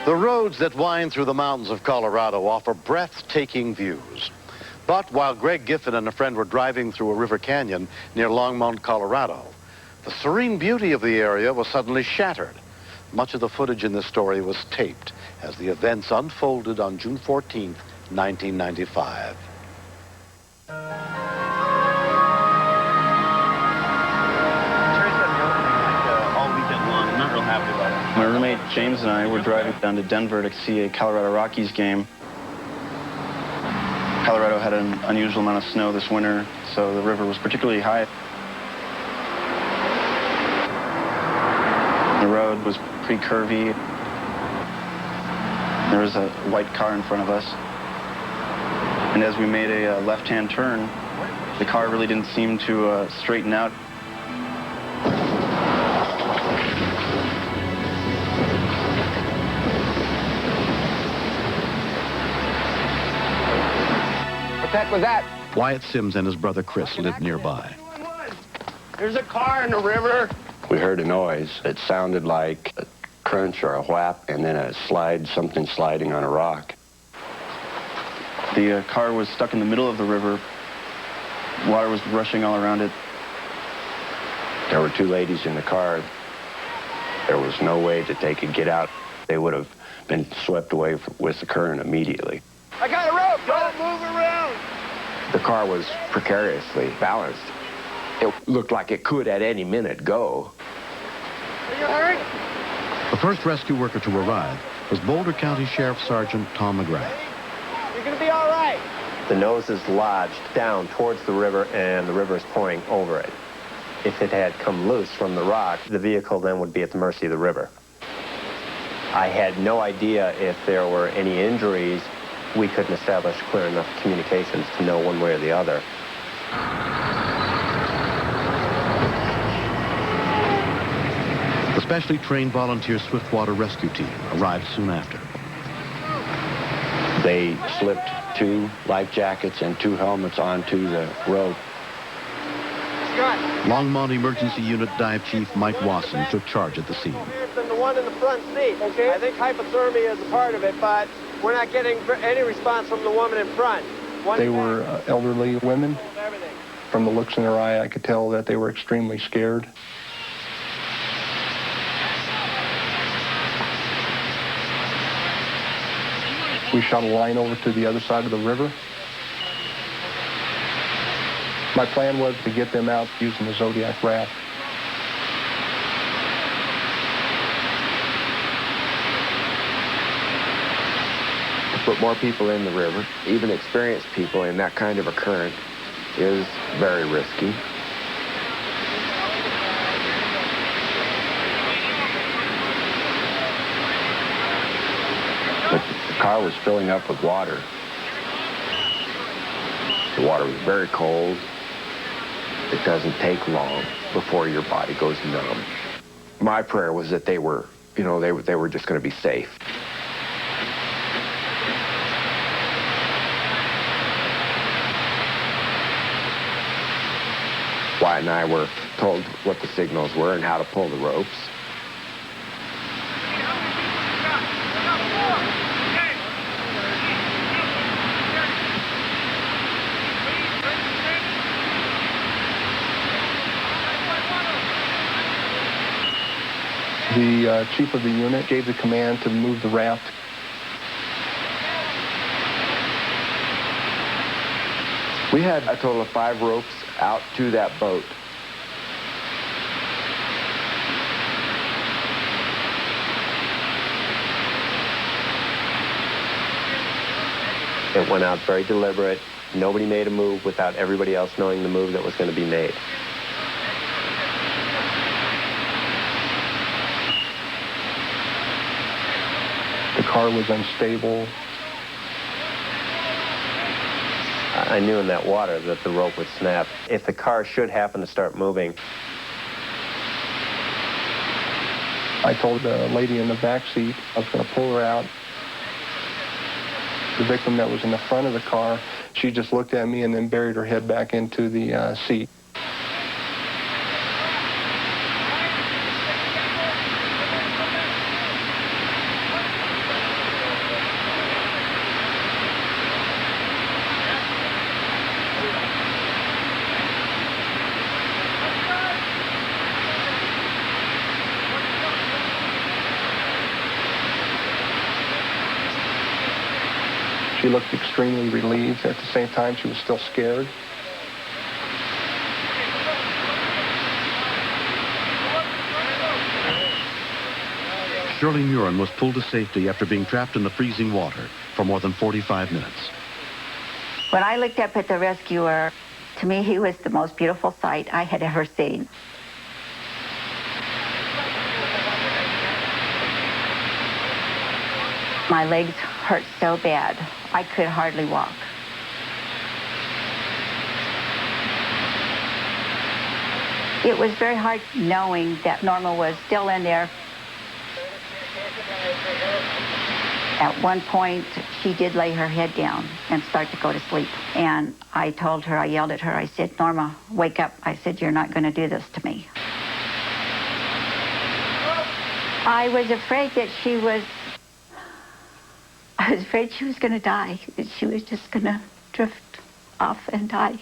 The roads that wind through the mountains of Colorado offer breathtaking views. But while Greg Giffen and a friend were driving through a river canyon near Longmont, Colorado, the serene beauty of the area was suddenly shattered. Much of the footage in this story was taped as the events unfolded on June 14th, 1995. My roommate James and I were driving down to Denver to see a Colorado Rockies game. Colorado had an unusual amount of snow this winter, so the river was particularly high. The road was pretty curvy. There was a white car in front of us. And as we made a left-hand turn, the car really didn't seem to straighten out. What the heck was that? Wyatt Sims and his brother Chris lived nearby. There's a car in the river. We heard a noise. It sounded like a crunch or a whap, and then a slide, something sliding on a rock. The car was stuck in the middle of the river. Water was rushing all around it. There were two ladies in the car. There was no way that they could get out. They would have been swept away with the current immediately. I got a rope. Don't move around. The car was precariously balanced. It looked like it could at any minute go. Are you hurt? The first rescue worker to arrive was Boulder County Sheriff Sergeant Tom McGrath. You're going to be all right. The nose is lodged down towards the river, and the river is pouring over it. If it had come loose from the rock, the vehicle then would be at the mercy of the river. I had no idea if there were any injuries. We couldn't establish clear enough communications to know one way or the other. The specially trained volunteer swiftwater rescue team arrived soon after. They slipped 2 life jackets and 2 helmets onto the rope. Longmont Emergency Unit Dive Chief Mike Wasson took charge at the scene. Than the one in the front seat. Okay. I think hypothermia is a part of it, but we're not getting any response from the woman in front. They were elderly women. From the looks in their eye, I could tell that they were extremely scared. We shot a line over to the other side of the river. My plan was to get them out using the Zodiac raft. To put more people in the river, even experienced people in that kind of a current, is very risky. But the car was filling up with water. The water was very cold. It doesn't take long before your body goes numb. My prayer was that they were, you know, they were just going to be safe. Wyatt and I were told what the signals were and how to pull the ropes. The chief of the unit gave the command to move the raft. We had a total of 5 ropes out to that boat. It went out very deliberate. Nobody made a move without everybody else knowing the move that was going to be made. The car was unstable. I knew in that water that the rope would snap. If the car should happen to start moving, I told the lady in the back seat I was going to pull her out. The victim that was in the front of the car, she just looked at me and then buried her head back into the seat. She looked extremely relieved. At the same time, she was still scared. Shirley Murin was pulled to safety after being trapped in the freezing water for more than 45 minutes. When I looked up at the rescuer, to me, he was the most beautiful sight I had ever seen. My legs hurt so bad, I could hardly walk. It was very hard knowing that Norma was still in there. At one point, she did lay her head down and start to go to sleep. And I told her, I yelled at her, I said, Norma, wake up. I said, you're not going to do this to me. I was afraid that she was going to die, that she was just going to drift off and die.